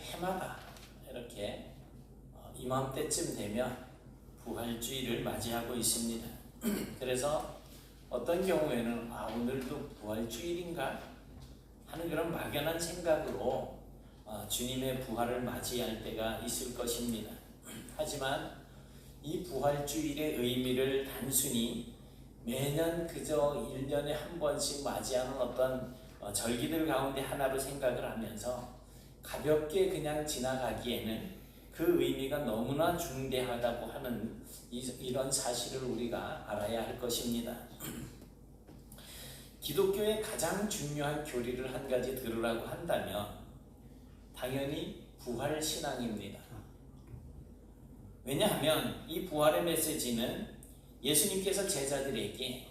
해마다 이렇게 이맘때쯤 되면 부활주의를 맞이하고 있습니다. 그래서 어떤 경우에는 오늘도 부활주일인가 하는 그런 막연한 생각으로 주님의 부활을 맞이할 때가 있을 것입니다. 하지만 이 부활주일의 의미를 단순히 매년 그저 1년에 한 번씩 맞이하는 어떤 절기들 가운데 하나로 생각을 하면서 가볍게 그냥 지나가기에는 그 의미가 너무나 중대하다고 하는 이런 사실을 우리가 알아야 할 것입니다. 기독교의 가장 중요한 교리를 한 가지 들으라고 한다면 당연히 부활신앙입니다. 왜냐하면 이 부활의 메시지는 예수님께서 제자들에게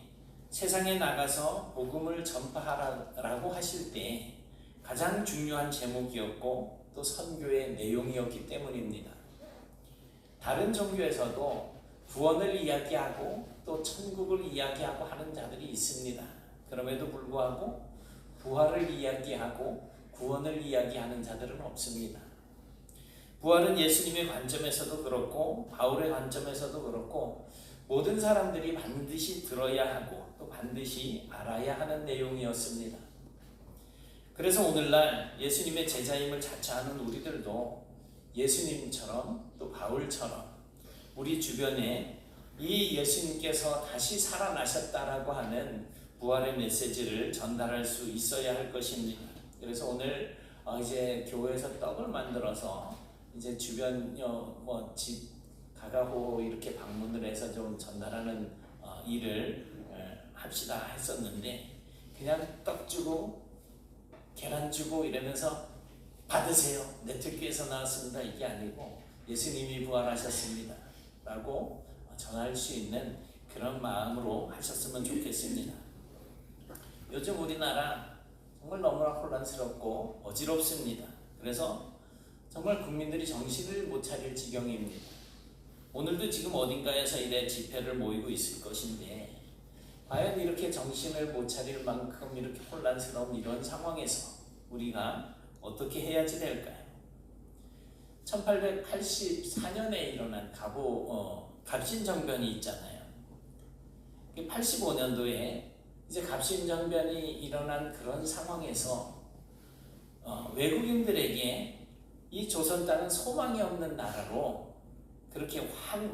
세상에 나가서 복음을 전파하라고 하실 때 가장 중요한 제목이었고 또 선교의 내용이었기 때문입니다. 다른 종교에서도 구원을 이야기하고 또 천국을 이야기하고 하는 자들이 있습니다. 그럼에도 불구하고 부활을 이야기하고 구원을 이야기하는 자들은 없습니다. 부활은 예수님의 관점에서도 그렇고 바울의 관점에서도 그렇고 모든 사람들이 반드시 들어야 하고 또 반드시 알아야 하는 내용이었습니다. 그래서 오늘날 예수님의 제자임을 자처하는 우리들도 예수님처럼 또 바울처럼 우리 주변에 이 예수님께서 다시 살아나셨다라고 하는 부활의 메시지를 전달할 수 있어야 할 것입니다. 그래서 오늘 이제 교회에서 떡을 만들어서 이제 주변 집 가가호 이렇게 방문을 해서 좀 전달하는 일을 합시다 했었는데 그냥 떡 주고 계란 주고 이러면서 받으세요. 내 특교에서 나왔습니다. 이게 아니고 예수님이 부활하셨습니다. 라고 전할 수 있는 그런 마음으로 하셨으면 좋겠습니다. 요즘 우리나라 정말 너무나 혼란스럽고 어지럽습니다. 그래서 정말 국민들이 정신을 못 차릴 지경입니다. 오늘도 지금 어딘가에서 이래 집회를 모이고 있을 것인데 과연 이렇게 정신을 못 차릴 만큼 이렇게 혼란스러운 이런 상황에서 우리가 어떻게 해야지 될까요? 1884년에 일어난 갑신정변이 있잖아요. 85년도에 이제 갑신정변이 일어난 그런 상황에서 외국인들에게 이 조선 땅은 소망이 없는 나라로 그렇게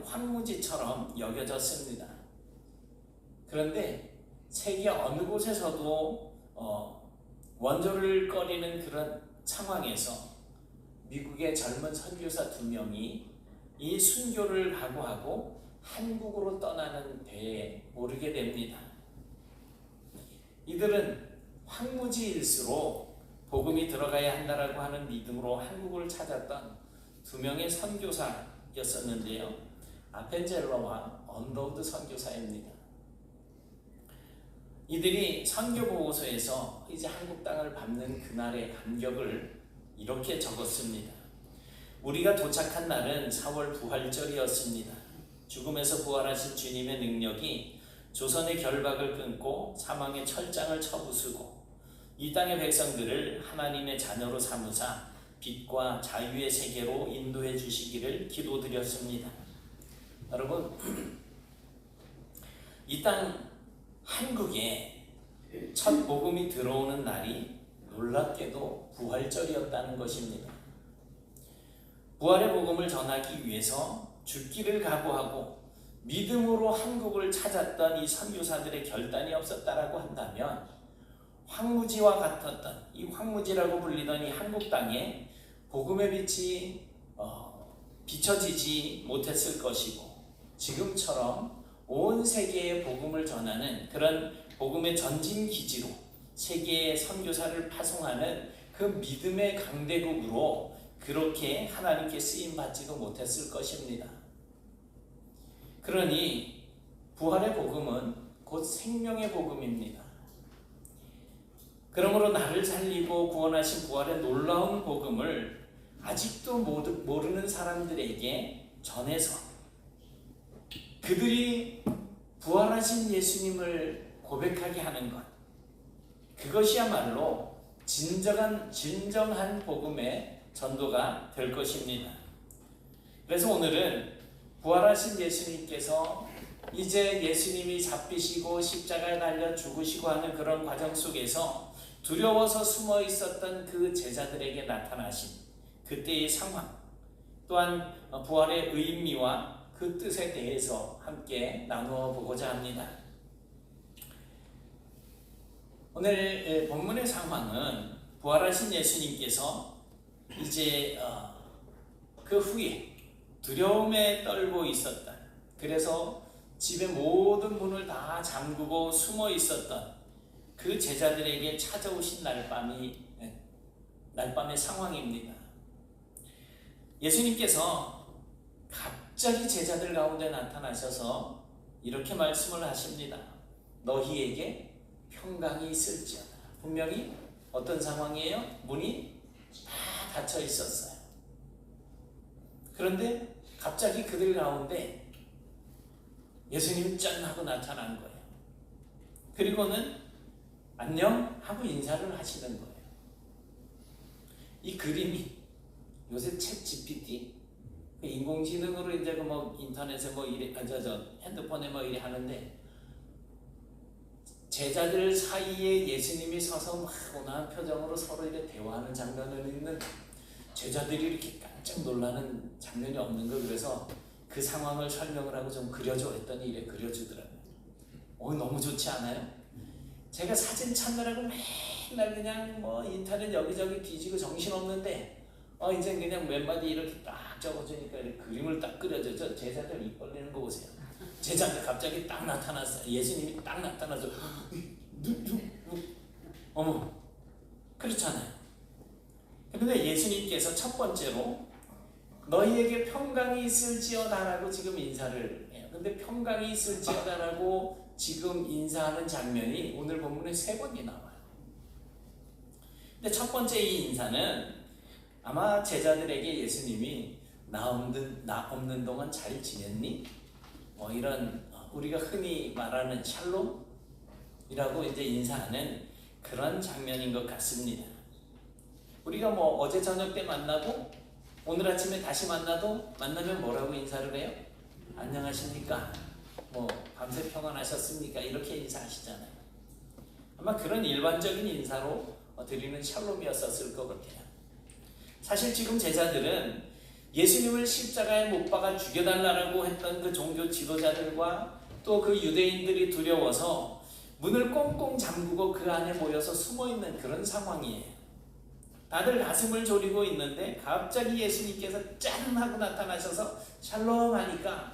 황무지처럼 여겨졌습니다. 그런데 세계 어느 곳에서도 원조를 꺼리는 그런 상황에서 미국의 젊은 선교사 2명이 이 순교를 각오하고 한국으로 떠나는 배에 오르게 됩니다. 이들은 황무지일수록 복음이 들어가야 한다라고 하는 믿음으로 한국을 찾았던 2명의 선교사였었는데요. 아펜젤러와 언더우드 선교사입니다. 이들이 선교 보고서에서 이제 한국 땅을 밟는 그날의 감격을 이렇게 적었습니다. 우리가 도착한 날은 4월 부활절이었습니다. 죽음에서 부활하신 주님의 능력이 조선의 결박을 끊고 사망의 철장을 쳐부수고 이 땅의 백성들을 하나님의 자녀로 삼으사 빛과 자유의 세계로 인도해 주시기를 기도드렸습니다. 여러분, 이 땅 한국에 첫 복음이 들어오는 날이 놀랍게도 부활절이었다는 것입니다. 부활의 복음을 전하기 위해서 죽기를 각오하고 믿음으로 한국을 찾았던 이 선교사들의 결단이 없었다라고 한다면 황무지와 같았던 이 황무지라고 불리던 이 한국 땅에 복음의 빛이 비춰지지 못했을 것이고 지금처럼 온 세계에 복음을 전하는 그런 복음의 전진 기지로 세계의 선교사를 파송하는 그 믿음의 강대국으로 그렇게 하나님께 쓰임 받지도 못했을 것입니다. 그러니 부활의 복음은 곧 생명의 복음입니다. 그러므로 나를 살리고 구원하신 부활의 놀라운 복음을 아직도 모르는 사람들에게 전해서 그들이 부활하신 예수님을 고백하게 하는 것, 그것이야말로 진정한 복음의 전도가 될 것입니다. 그래서 오늘은 부활하신 예수님께서 이제 예수님이 잡히시고 십자가에 달려 죽으시고 하는 그런 과정 속에서 두려워서 숨어 있었던 그 제자들에게 나타나신 그때의 상황, 또한 부활의 의미와 그 뜻에 대해서 함께 나누어 보고자 합니다. 오늘 본문의 상황은 부활하신 예수님께서 이제 그 후에 두려움에 떨고 있었다. 그래서 집의 모든 문을 다 잠그고 숨어 있었던 그 제자들에게 찾아오신 날밤의 상황입니다. 예수님께서 갑자기 제자들 가운데 나타나셔서 이렇게 말씀을 하십니다. 너희에게 평강이 있을지어다. 분명히 어떤 상황이에요? 문이 다 닫혀 있었어요. 그런데 갑자기 그들 가운데 예수님이 짠 하고 나타난 거예요. 그리고는 안녕 하고 인사를 하시는 거예요. 이 그림이 요새 챗 GPT 인공지능으로 이제 뭐 인터넷에 뭐 이래 핸드폰에 뭐 이래 하는데 제자들 사이에 예수님이 서서 막 온화한 표정으로 서로 이렇게 대화하는 장면을 있는 제자들이 이렇게 깜짝 놀라는 장면이 없는 거. 그래서 그 상황을 설명을 하고 좀 그려줘 했더니 이래 그려주더라고요. 너무 좋지 않아요? 제가 사진 찾느라고 맨날 그냥 뭐 인터넷 여기저기 뒤지고 정신없는데 이제 그냥 몇 마디 이렇게 딱 적어주니까 이렇게 그림을 딱 그려줘. 저 제자들 입 벌리는 거 보세요. 제자들 갑자기 딱 나타났어요. 예수님이 딱 나타나서 어머, 그렇잖아요. 그런데 예수님께서 첫 번째로 너희에게 평강이 있을지어다라고 지금 인사를 해요. 근데 평강이 있을지어다라고 지금 인사하는 장면이 오늘 본문에 3번이 나와요. 근데 첫 번째 이 인사는 아마 제자들에게 예수님이 나 없는 동안 잘 지냈니? 뭐 이런 우리가 흔히 말하는 샬롬이라고 이제 인사하는 그런 장면인 것 같습니다. 우리가 뭐 어제 저녁 때 만나고 오늘 아침에 다시 만나면 뭐라고 인사를 해요? 안녕하십니까? 뭐 밤새 평안하셨습니까? 이렇게 인사하시잖아요. 아마 그런 일반적인 인사로 드리는 샬롬이었을 것 같아요. 사실 지금 제자들은 예수님을 십자가에 못 박아 죽여달라고 했던 그 종교 지도자들과 또 그 유대인들이 두려워서 문을 꽁꽁 잠그고 그 안에 모여서 숨어있는 그런 상황이에요. 다들 가슴을 졸이고 있는데 갑자기 예수님께서 짠 하고 나타나셔서 샬롬 하니까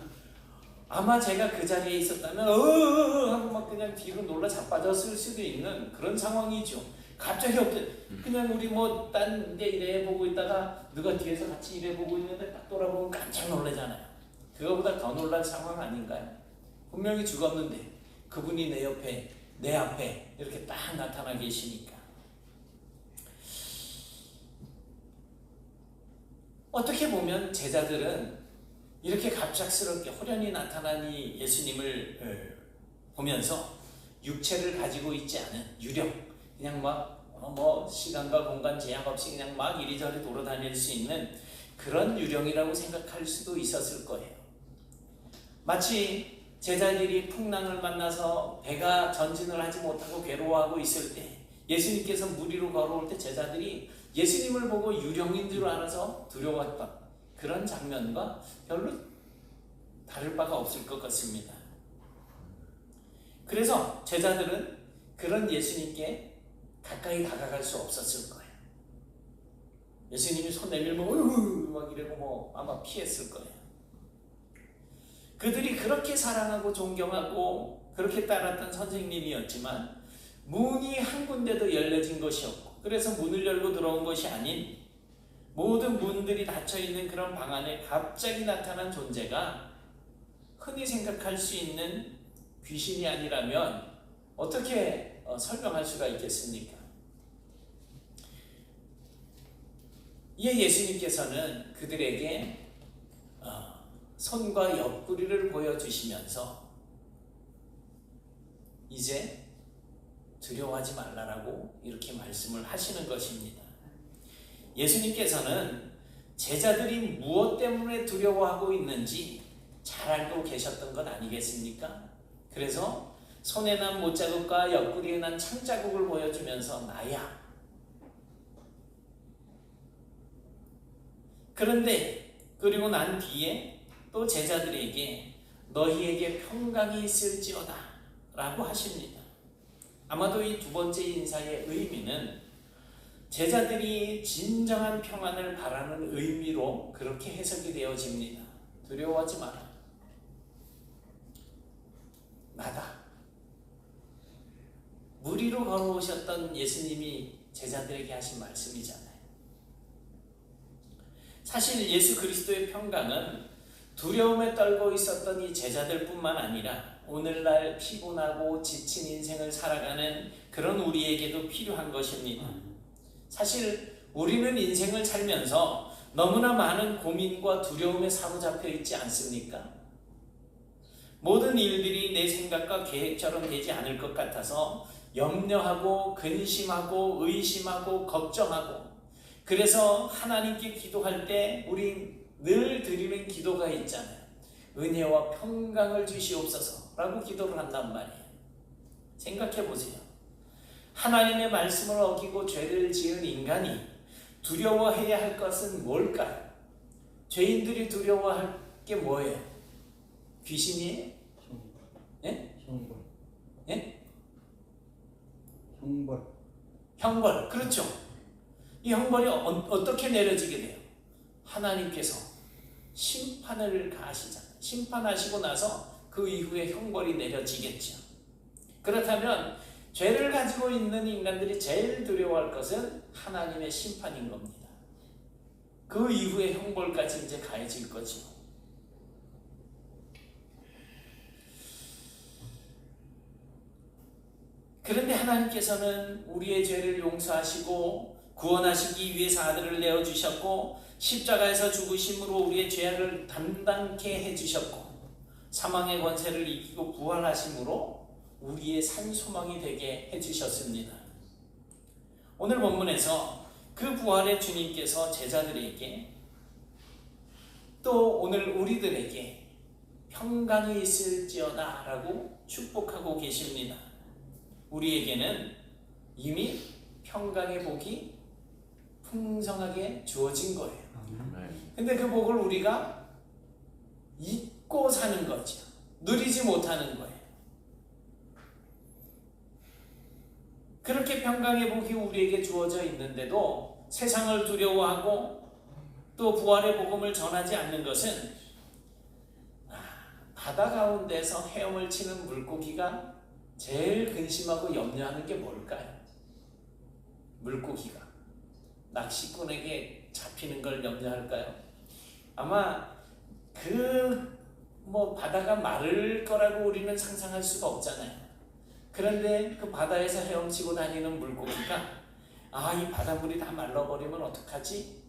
아마 제가 그 자리에 있었다면 하고 막 그냥 뒤로 놀라 자빠졌을 수도 있는 그런 상황이죠. 갑자기 그냥 우리 뭐 딴 데 이래 보고 있다가 누가 뒤에서 같이 이래 보고 있는데 딱 돌아보면 깜짝 놀라잖아요. 그거보다 더 놀랄 상황 아닌가요? 분명히 죽었는데 그분이 내 옆에 내 앞에 이렇게 딱 나타나 계시니까 어떻게 보면 제자들은 이렇게 갑작스럽게 호련히 나타난 이 예수님을 보면서 육체를 가지고 있지 않은 유령, 그냥 막 뭐 시간과 공간 제약 없이 그냥 막 이리저리 돌아다닐 수 있는 그런 유령이라고 생각할 수도 있었을 거예요. 마치 제자들이 풍랑을 만나서 배가 전진을 하지 못하고 괴로워하고 있을 때 예수님께서 물 위로 걸어올 때 제자들이 예수님을 보고 유령인 줄 알아서 두려웠던 그런 장면과 별로 다를 바가 없을 것 같습니다. 그래서 제자들은 그런 예수님께 가까이 다가갈 수 없었을 거예요. 예수님이 손 내밀면 막 이러고 뭐 아마 피했을 거예요. 그들이 그렇게 사랑하고 존경하고 그렇게 따랐던 선생님이었지만 문이 한 군데도 열려진 것이 없고 그래서 문을 열고 들어온 것이 아닌 모든 문들이 닫혀있는 그런 방 안에 갑자기 나타난 존재가 흔히 생각할 수 있는 귀신이 아니라면 어떻게 설명할 수가 있겠습니까? 이에 예수님께서는 그들에게 손과 옆구리를 보여주시면서 이제 두려워하지 말라라고 이렇게 말씀을 하시는 것입니다. 예수님께서는 제자들이 무엇 때문에 두려워하고 있는지 잘 알고 계셨던 것 아니겠습니까? 그래서 손에 난 못자국과 옆구리에 난 창자국을 보여주면서 나야. 그런데 그리고 난 뒤에 또 제자들에게 너희에게 평강이 있을지어다 라고 하십니다. 아마도 이 두 번째 인사의 의미는 제자들이 진정한 평안을 바라는 의미로 그렇게 해석이 되어집니다. 두려워하지 마라. 나다. 무리로 걸어오셨던 예수님이 제자들에게 하신 말씀이잖아요. 사실 예수 그리스도의 평강은 두려움에 떨고 있었던 이 제자들뿐만 아니라 오늘날 피곤하고 지친 인생을 살아가는 그런 우리에게도 필요한 것입니다. 사실 우리는 인생을 살면서 너무나 많은 고민과 두려움에 사로잡혀 있지 않습니까? 모든 일들이 내 생각과 계획처럼 되지 않을 것 같아서 염려하고 근심하고 의심하고 걱정하고, 그래서 하나님께 기도할 때 우리 늘 드리는 기도가 있잖아요. 은혜와 평강을 주시옵소서 라고 기도를 한단 말이에요. 생각해 보세요. 하나님의 말씀을 어기고 죄를 지은 인간이 두려워해야 할 것은 뭘까요? 죄인들이 두려워할 게 뭐예요? 귀신이에요? 예? 형벌. 예? 형벌. 형벌. 그렇죠. 이 형벌이 어떻게 내려지게 돼요? 하나님께서 심판을 가하시잖아요. 심판하시고 나서 그 이후에 형벌이 내려지겠죠. 그렇다면 죄를 가지고 있는 인간들이 제일 두려워할 것은 하나님의 심판인 겁니다. 그 이후에 형벌까지 이제 가해질 거죠. 그런데 하나님께서는 우리의 죄를 용서하시고 구원하시기 위해서 아들을 내어주셨고, 십자가에서 죽으심으로 우리의 죄를 담당케 해주셨고, 사망의 권세를 이기고 부활하심으로 우리의 산 소망이 되게 해주셨습니다. 오늘 본문에서 그 부활의 주님께서 제자들에게 또 오늘 우리들에게 평강이 있을지어다 라고 축복하고 계십니다. 우리에게는 이미 평강의 복이 풍성하게 주어진 거예요. 근데 그 복을 우리가 잊고 사는 거죠. 누리지 못하는 거예요. 그렇게 평강의 복이 우리에게 주어져 있는데도 세상을 두려워하고 또 부활의 복음을 전하지 않는 것은, 바다 가운데서 헤엄을 치는 물고기가 제일 근심하고 염려하는 게 뭘까요? 물고기가 낚시꾼에게 잡히는 걸 염려할까요? 아마 바다가 마를 거라고 우리는 상상할 수가 없잖아요. 그런데 그 바다에서 헤엄치고 다니는 물고기가 이 바닷물이 다 말라버리면 어떡하지?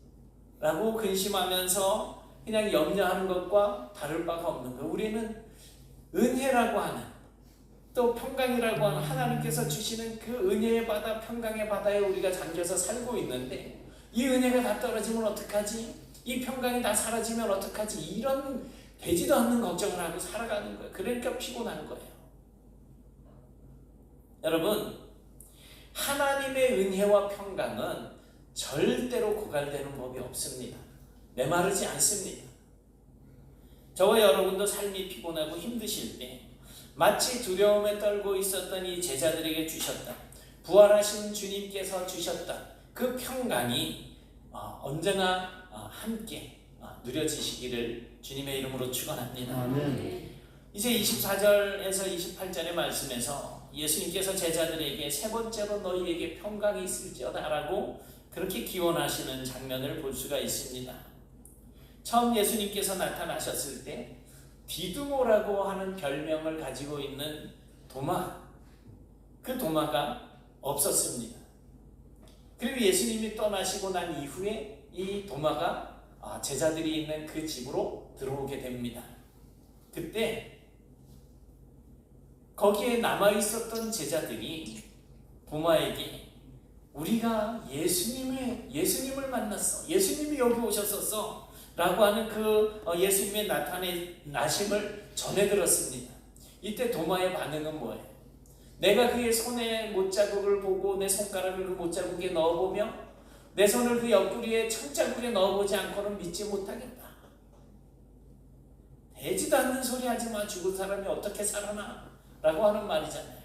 라고 근심하면서 그냥 염려하는 것과 다를 바가 없는 거예요. 우리는 은혜라고 하는, 또 평강이라고 하는 하나님께서 주시는 그 은혜의 바다, 평강의 바다에 우리가 잠겨서 살고 있는데, 이 은혜가 다 떨어지면 어떡하지? 이 평강이 다 사라지면 어떡하지? 이런 되지도 않는 걱정을 하고 살아가는 거예요. 그러니까 피곤한 거예요. 여러분, 하나님의 은혜와 평강은 절대로 고갈되는 법이 없습니다. 메마르지 않습니다. 저와 여러분도 삶이 피곤하고 힘드실 때 마치 두려움에 떨고 있었던 이 제자들에게 주셨다, 부활하신 주님께서 주셨다, 그 평강이 언제나 함께 누려지시기를 주님의 이름으로 축원합니다. 아멘. 이제 24절에서 28절의 말씀에서 예수님께서 제자들에게 세 번째로 너희에게 평강이 있을지어다 라고 그렇게 기원하시는 장면을 볼 수가 있습니다. 처음 예수님께서 나타나셨을 때 디두모라고 하는 별명을 가지고 있는 도마, 그 도마가 없었습니다. 그리고 예수님이 떠나시고 난 이후에 이 도마가 제자들이 있는 그 집으로 들어오게 됩니다. 그때 거기에 남아있었던 제자들이 도마에게 우리가 예수님을 만났어. 예수님이 여기 오셨었어. 라고 하는 그 예수님의 나심을 전해 들었습니다. 이때 도마의 반응은 뭐예요? 내가 그의 손에 못자국을 보고 내 손가락을 그 못자국에 넣어보며 내 손을 그 옆구리에 천자국에 넣어보지 않고는 믿지 못하겠다. 되지도 않는 소리 하지 마. 죽은 사람이 어떻게 살아나? 라고 하는 말이잖아요.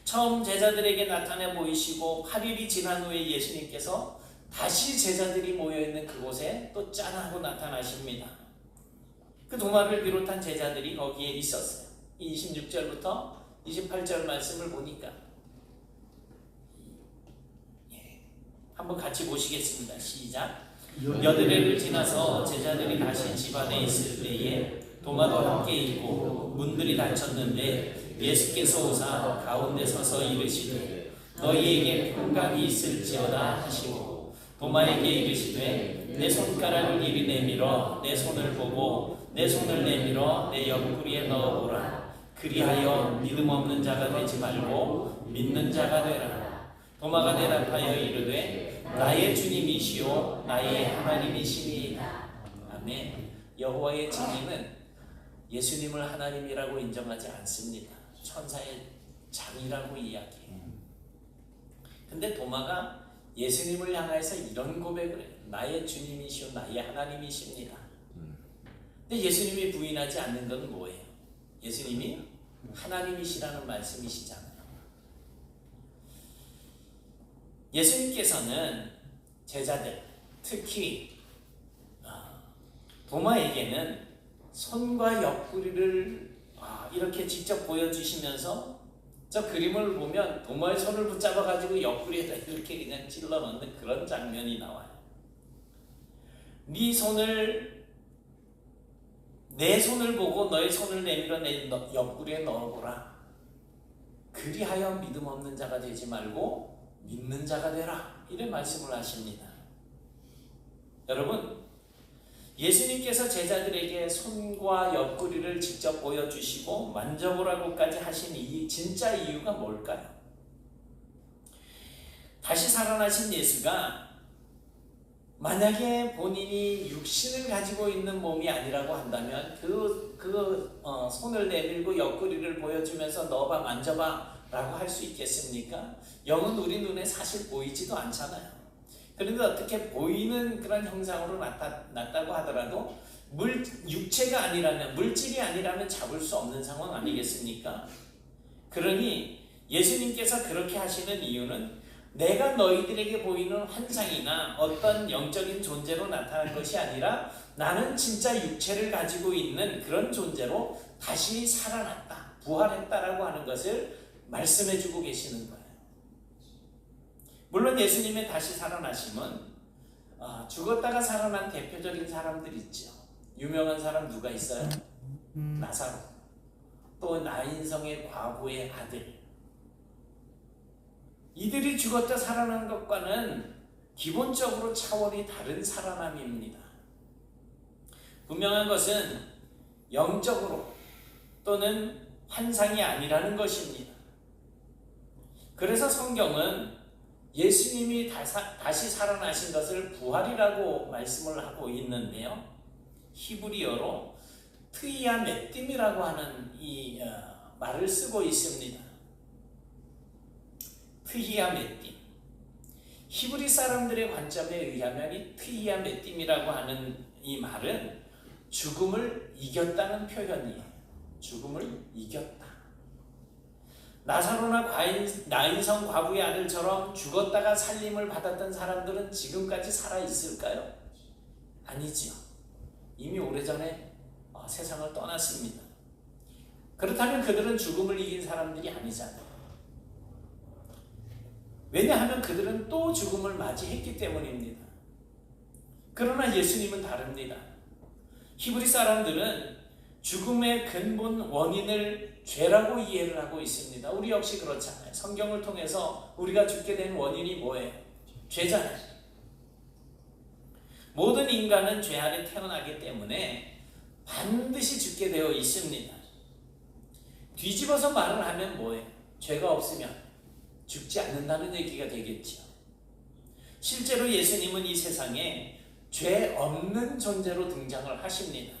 처음 제자들에게 나타나 보이시고 8일이 지난 후에 예수님께서 다시 제자들이 모여있는 그곳에 또 짠하고 나타나십니다. 그 도마를 비롯한 제자들이 거기에 있었어요. 26절부터 28절 말씀을 보니까 한번 같이 보시겠습니다. 시작. 여드레를 지나서 제자들이 다시 집안에 있을 때에 도마도 함께 있고 문들이 닫혔는데 예수께서 오사 가운데 서서 이르시되 너희에게 평강이 있을지어다 하시고 도마에게 이르시되 내 손가락을 이리 내밀어 내 손을 보고 내 손을 내밀어 내 옆구리에 넣어보라. 그리하여 믿음 없는 자가 되지 말고 믿는 자가 되라. 도마가 대답하여 이르되 나의 주님이시오 나의 하나님이시니이다. 아멘. 여호와의 증인은 예수님을 하나님이라고 인정하지 않습니다. 천사의 장이라고 이야기해요. 근데 도마가 예수님을 향해서 이런 고백을 해요. 나의 주님이시오 나의 하나님이십니다. 근데 예수님이 부인하지 않는 건 뭐예요? 예수님이 하나님이시라는 말씀이시잖아요. 예수님께서는 제자들, 특히 도마에게는 손과 옆구리를 이렇게 직접 보여주시면서 저 그림을 보면 도마의 손을 붙잡아 가지고 옆구리에다 이렇게 그냥 찔러 넣는 그런 장면이 나와요. 내 손을 보고 너의 손을 내밀어 내 옆구리에 넣어보라. 그리하여 믿음 없는 자가 되지 말고 믿는 자가 되라. 이런 말씀을 하십니다. 여러분, 예수님께서 제자들에게 손과 옆구리를 직접 보여주시고 만져보라고까지 하신 이 진짜 이유가 뭘까요? 다시 살아나신 예수가 만약에 본인이 육신을 가지고 있는 몸이 아니라고 한다면 손을 내밀고 옆구리를 보여주면서 넣어봐 만져봐 라고 할 수 있겠습니까? 영은 우리 눈에 사실 보이지도 않잖아요. 그런데 어떻게 보이는 그런 형상으로 나타났다고 하더라도 육체가 아니라면, 물질이 아니라면 잡을 수 없는 상황 아니겠습니까? 그러니 예수님께서 그렇게 하시는 이유는 내가 너희들에게 보이는 환상이나 어떤 영적인 존재로 나타난 것이 아니라 나는 진짜 육체를 가지고 있는 그런 존재로 다시 살아났다, 부활했다라고 하는 것을 말씀해주고 계시는 거예요. 물론 예수님의 다시 살아나심은 죽었다가 살아난 대표적인 사람들 있죠. 유명한 사람 누가 있어요? 나사로, 또 나인성의 과부의 아들. 이들이 죽었다 살아난 것과는 기본적으로 차원이 다른 살아남입니다. 분명한 것은 영적으로 또는 환상이 아니라는 것입니다. 그래서 성경은 예수님이 다시 살아나신 것을 부활이라고 말씀을 하고 있는데요. 히브리어로 트이아 메띠미라고 하는 이 말을 쓰고 있습니다. 트히야 메띠. 히브리 사람들의 관점에 의하면 이 트히야 메띠미라고 하는 이 말은 죽음을 이겼다는 표현이에요. 죽음을 이겼다. 나사로나 나인성 과부의 아들처럼 죽었다가 살림을 받았던 사람들은 지금까지 살아있을까요? 아니지요. 이미 오래전에 세상을 떠났습니다. 그렇다면 그들은 죽음을 이긴 사람들이 아니잖아요. 왜냐하면 그들은 또 죽음을 맞이했기 때문입니다. 그러나 예수님은 다릅니다. 히브리 사람들은 죽음의 근본 원인을 죄라고 이해를 하고 있습니다. 우리 역시 그렇잖아요. 성경을 통해서 우리가 죽게 된 원인이 뭐예요? 죄잖아요. 모든 인간은 죄 아래 태어나기 때문에 반드시 죽게 되어 있습니다. 뒤집어서 말을 하면 뭐예요? 죄가 없으면 죽지 않는다는 얘기가 되겠죠. 실제로 예수님은 이 세상에 죄 없는 존재로 등장을 하십니다.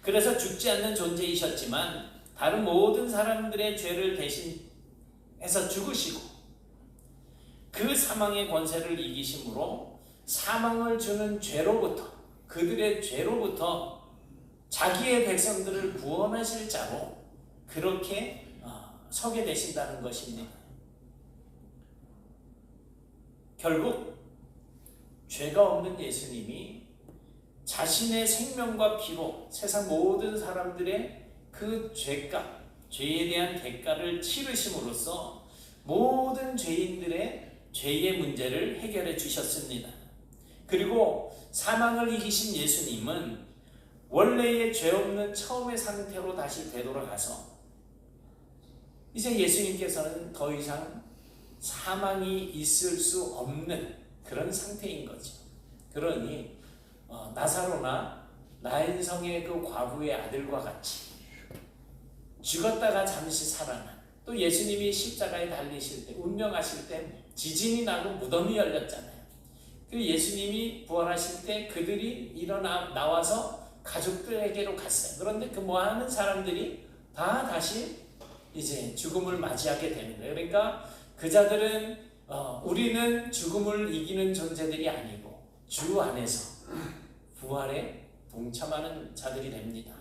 그래서 죽지 않는 존재이셨지만 다른 모든 사람들의 죄를 대신해서 죽으시고 그 사망의 권세를 이기심으로 사망을 주는 죄로부터, 그들의 죄로부터 자기의 백성들을 구원하실 자로 그렇게 서게 되신다는 것입니다. 결국 죄가 없는 예수님이 자신의 생명과 피로 세상 모든 사람들의 그 죄값, 죄에 대한 대가를 치르심으로써 모든 죄인들의 죄의 문제를 해결해 주셨습니다. 그리고 사망을 이기신 예수님은 원래의 죄 없는 처음의 상태로 다시 되돌아가서 이제 예수님께서는 더 이상 사망이 있을 수 없는 그런 상태인 거죠. 그러니 나사로나 나인성의 그 과부의 아들과 같이 죽었다가 잠시 살아난, 또 예수님이 십자가에 달리실 때, 운명하실 때 지진이 나고 무덤이 열렸잖아요. 그 예수님이 부활하실 때 그들이 나와서 가족들에게로 갔어요. 그런데 그 모아하는 사람들이 다 다시 이제 죽음을 맞이하게 되는 거예요. 그러니까 그 자들은 우리는 죽음을 이기는 존재들이 아니고 주 안에서 부활에 동참하는 자들이 됩니다.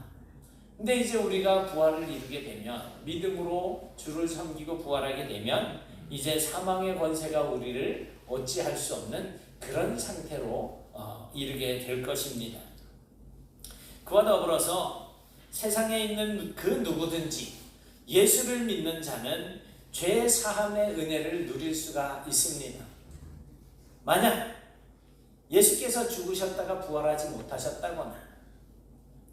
근데 이제 우리가 부활을 이루게 되면, 믿음으로 주를 섬기고 부활하게 되면 이제 사망의 권세가 우리를 어찌할 수 없는 그런 상태로 이르게 될 것입니다. 그와 더불어서 세상에 있는 그 누구든지 예수를 믿는 자는 죄 사함의 은혜를 누릴 수가 있습니다. 만약 예수께서 죽으셨다가 부활하지 못하셨다거나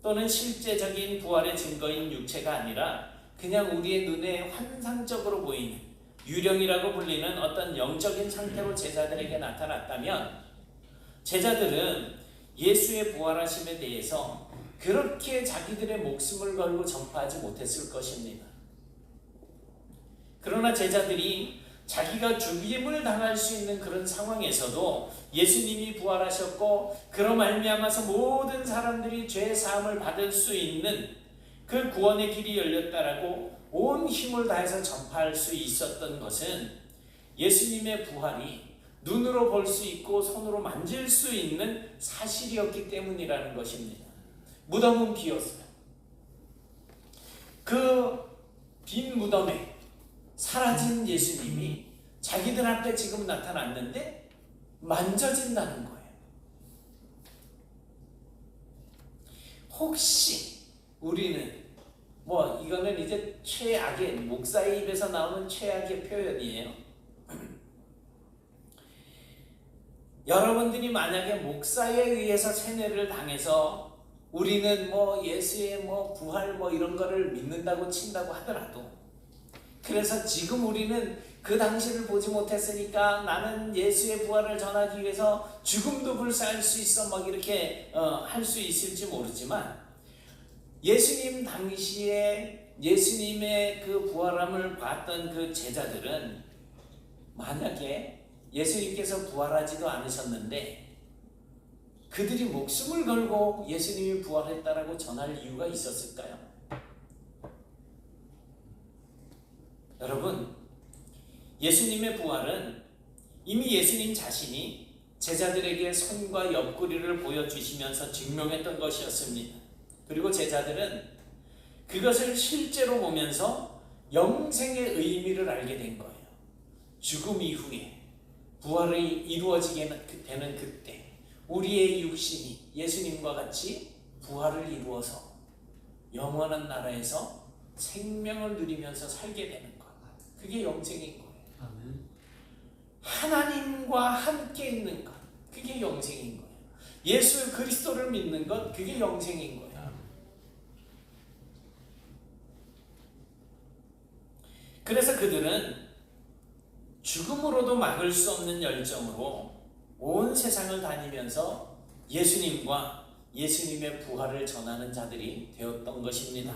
또는 실제적인 부활의 증거인 육체가 아니라 그냥 우리의 눈에 환상적으로 보이는 유령이라고 불리는 어떤 영적인 상태로 제자들에게 나타났다면 제자들은 예수의 부활하심에 대해서 그렇게 자기들의 목숨을 걸고 전파하지 못했을 것입니다. 그러나 제자들이 자기가 죽임을 당할 수 있는 그런 상황에서도 예수님이 부활하셨고 그로 말미암아서 모든 사람들이 죄 사함을 받을 수 있는 그 구원의 길이 열렸다라고 온 힘을 다해서 전파할 수 있었던 것은 예수님의 부활이 눈으로 볼 수 있고 손으로 만질 수 있는 사실이었기 때문이라는 것입니다. 무덤은 비었어요. 그 빈 무덤에 사라진 예수님이 자기들 앞에 지금 나타났는데 만져진다는 거예요. 혹시 우리는 이거는 이제 최악의, 목사의 입에서 나오는 최악의 표현이에요. 여러분들이 만약에 목사에 의해서 세뇌를 당해서 우리는 예수의 부활 이런 거를 믿는다고 친다고 하더라도, 그래서 지금 우리는 그 당시를 보지 못했으니까 나는 예수의 부활을 전하기 위해서 죽음도 불사할 수 있어 이렇게 할 수 있을지 모르지만, 예수님 당시에 예수님의 그 부활함을 봤던 그 제자들은 만약에 예수님께서 부활하지도 않으셨는데 그들이 목숨을 걸고 예수님이 부활했다라고 전할 이유가 있었을까요? 여러분, 예수님의 부활은 이미 예수님 자신이 제자들에게 손과 옆구리를 보여주시면서 증명했던 것이었습니다. 그리고 제자들은 그것을 실제로 보면서 영생의 의미를 알게 된 거예요. 죽음 이후에 부활이 이루어지게 되는 그때 우리의 육신이 예수님과 같이 부활을 이루어서 영원한 나라에서 생명을 누리면서 살게 되는 것, 그게 영생인 거예요. 하나님과 함께 있는 것, 그게 영생인 거예요. 예수 그리스도를 믿는 것, 그게 영생인 거예요. 그래서 그들은 죽음으로도 막을 수 없는 열정으로 온 세상을 다니면서 예수님과 예수님의 부활을 전하는 자들이 되었던 것입니다.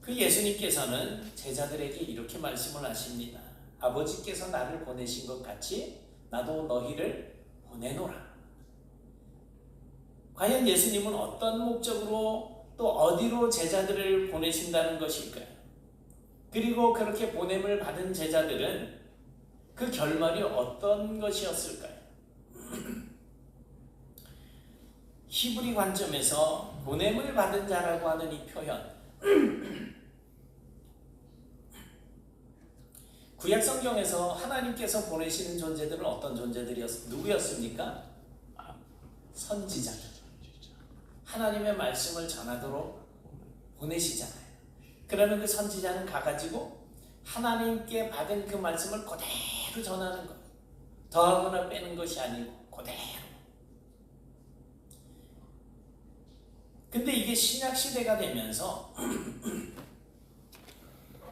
그 예수님께서는 제자들에게 이렇게 말씀을 하십니다. 아버지께서 나를 보내신 것 같이 나도 너희를 보내노라. 과연 예수님은 어떤 목적으로 또 어디로 제자들을 보내신다는 것일까요? 그리고 그렇게 보냄을 받은 제자들은 그 결말이 어떤 것이었을까요? 히브리 관점에서 보냄을 받은 자라고 하는 이 표현, 구약 성경에서 하나님께서 보내시는 존재들은 어떤 누구였습니까? 선지자들. 하나님의 말씀을 전하도록 보내시잖아요. 그러면 그 선지자는 가가지고 하나님께 받은 그 말씀을 그대로 전하는 거예요. 더하거나 빼는 것이 아니고 그대로. 근데 이게 신약 시대가 되면서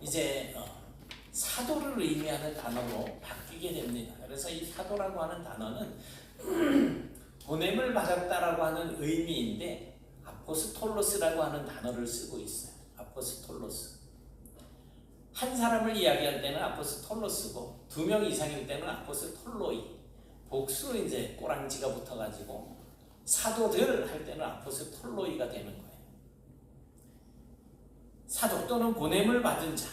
이제 사도를 의미하는 단어로 바뀌게 됩니다. 그래서 이 사도라고 하는 단어는 보냄을 받았다라고 하는 의미인데 아포스톨로스라고 하는 단어를 쓰고 있어요. 아포스톨로스. 한 사람을 이야기할 때는 아포스톨로스고 2명 이상일 때는 아포스톨로이. 복수로 이제 꼬랑지가 붙어가지고 사도들 할 때는 아포스톨로이가 되는 거예요. 사도 또는 보냄을 받은 자.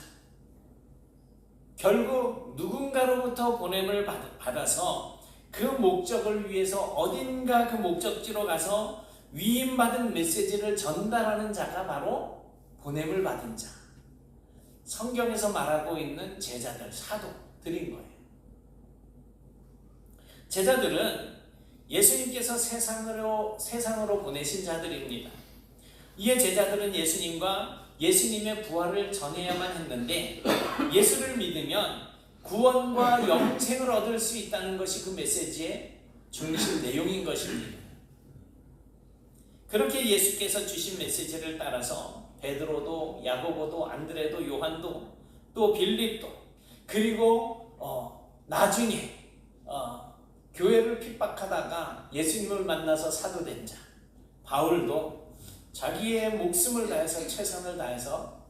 결국 누군가로부터 보냄을 받아서 그 목적을 위해서 어딘가 그 목적지로 가서 위임받은 메시지를 전달하는 자가 바로 보냄을 받은 자. 성경에서 말하고 있는 제자들, 사도들인 거예요. 제자들은 예수님께서 세상으로 보내신 자들입니다. 이에 제자들은 예수님의 부활을 전해야만 했는데 예수를 믿으면 구원과 영생을 얻을 수 있다는 것이 그 메시지의 중심 내용인 것입니다. 그렇게 예수께서 주신 메시지를 따라서 베드로도 야고보도 안드레도 요한도 또 빌립도 그리고 나중에 교회를 핍박하다가 예수님을 만나서 사도된 자 바울도 자기의 목숨을 다해서 최선을 다해서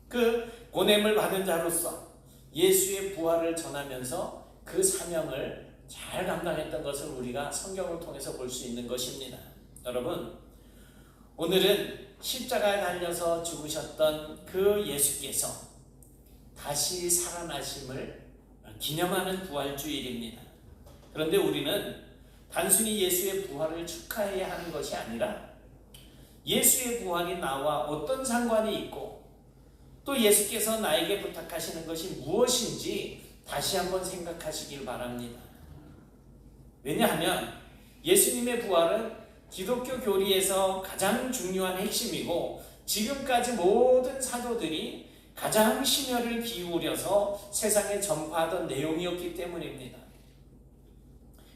그 보냄을 받은 자로서 예수의 부활을 전하면서 그 사명을 잘 감당했던 것을 우리가 성경을 통해서 볼 수 있는 것입니다. 여러분, 오늘은 십자가에 달려서 죽으셨던 그 예수께서 다시 살아나심을 기념하는 부활주일입니다. 그런데 우리는 단순히 예수의 부활을 축하해야 하는 것이 아니라 예수의 부활이 나와 어떤 상관이 있고 또 예수께서 나에게 부탁하시는 것이 무엇인지 다시 한번 생각하시길 바랍니다. 왜냐하면 예수님의 부활은 기독교 교리에서 가장 중요한 핵심이고 지금까지 모든 사도들이 가장 심혈을 기울여서 세상에 전파하던 내용이었기 때문입니다.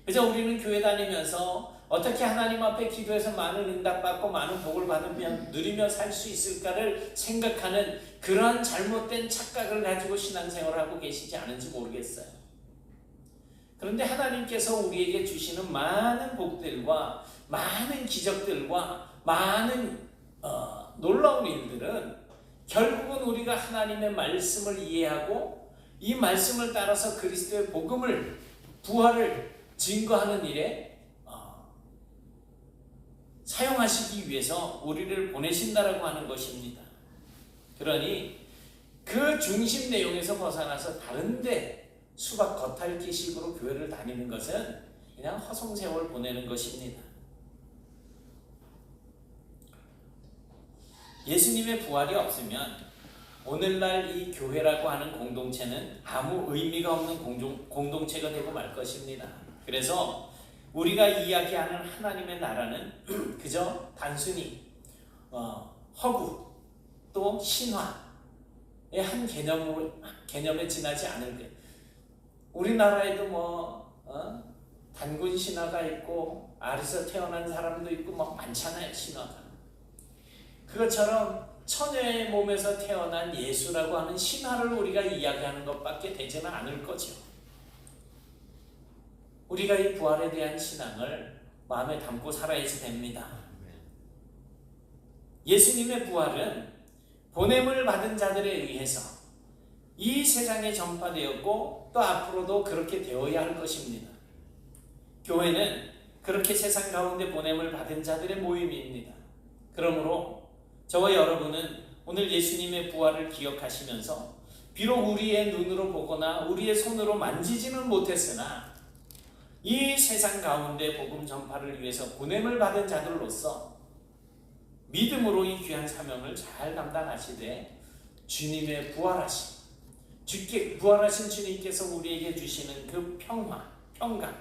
그래서 우리는 교회 다니면서 어떻게 하나님 앞에 기도해서 많은 응답받고 많은 복을 받으며 누리며 살 수 있을까를 생각하는 그러한 잘못된 착각을 가지고 신앙생활을 하고 계시지 않은지 모르겠어요. 그런데 하나님께서 우리에게 주시는 많은 복들과 많은 기적들과 많은 놀라운 일들은 결국은 우리가 하나님의 말씀을 이해하고 이 말씀을 따라서 그리스도의 복음을 부활을 증거하는 일에 사용하시기 위해서 우리를 보내신다라고 하는 것입니다. 그러니 그 중심 내용에서 벗어나서 다른데 수박 겉핥기식으로 교회를 다니는 것은 그냥 허송세월 보내는 것입니다. 예수님의 부활이 없으면 오늘날 이 교회라고 하는 공동체는 아무 의미가 없는 공동체가 되고 말 것입니다. 그래서 우리가 이야기하는 하나님의 나라는 그저 단순히 허구 또 신화의 한 개념에 지나지 않을 거예요. 우리나라에도 단군 신화가 있고 알에서 태어난 사람도 있고 많잖아요. 신화가. 그것처럼 처녀의 몸에서 태어난 예수라고 하는 신화를 우리가 이야기하는 것밖에 되지는 않을 거죠. 우리가 이 부활에 대한 신앙을 마음에 담고 살아야지 됩니다. 예수님의 부활은 보냄을 받은 자들에 의해서 이 세상에 전파되었고 또 앞으로도 그렇게 되어야 할 것입니다. 교회는 그렇게 세상 가운데 보냄을 받은 자들의 모임입니다. 그러므로 저와 여러분은 오늘 예수님의 부활을 기억하시면서 비록 우리의 눈으로 보거나 우리의 손으로 만지지는 못했으나 이 세상 가운데 복음 전파를 위해서 보냄을 받은 자들로서 믿음으로 이 귀한 사명을 잘 감당하시되 주님의 부활하신 주님께서 우리에게 주시는 그 평화, 평강,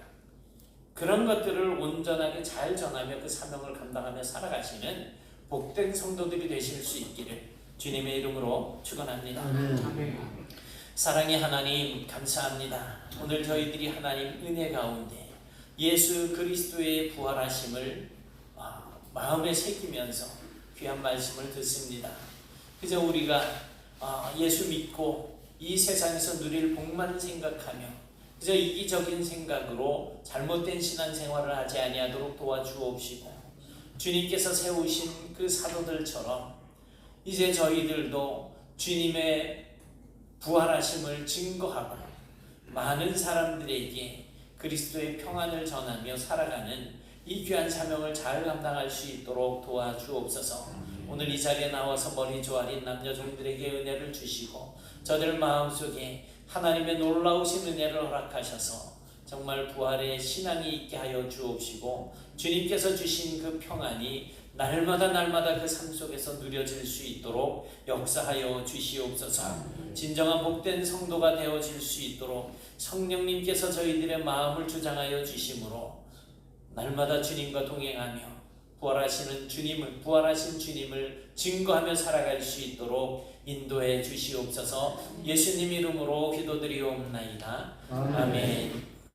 그런 것들을 온전하게 잘 전하며 그 사명을 감당하며 살아가시는 복된 성도들이 되실 수 있기를 주님의 이름으로 축원합니다. 사랑의 하나님, 감사합니다. 오늘 저희들이 하나님 은혜 가운데 예수 그리스도의 부활하심을 마음에 새기면서 귀한 말씀을 듣습니다. 그저 우리가 예수 믿고 이 세상에서 누릴 복만 생각하며 그저 이기적인 생각으로 잘못된 신앙생활을 하지 아니하도록 도와주옵시고, 주님께서 세우신 그 사도들처럼 이제 저희들도 주님의 부활하심을 증거하고 많은 사람들에게 그리스도의 평안을 전하며 살아가는 이 귀한 사명을 잘 감당할 수 있도록 도와주옵소서. 오늘 이 자리에 나와서 머리 조아린 남녀종들에게 은혜를 주시고 저들 마음속에 하나님의 놀라우신 은혜를 허락하셔서 정말 부활의 신앙이 있게 하여 주옵시고, 주님께서 주신 그 평안이 날마다 그 삶 속에서 누려질 수 있도록 역사하여 주시옵소서. 진정한 복된 성도가 되어질 수 있도록 성령님께서 저희들의 마음을 주장하여 주심으로 날마다 주님과 동행하며 부활하신 주님을 증거하며 살아갈 수 있도록 인도해 주시옵소서. 예수님 이름으로 기도드리옵나이다. 아멘.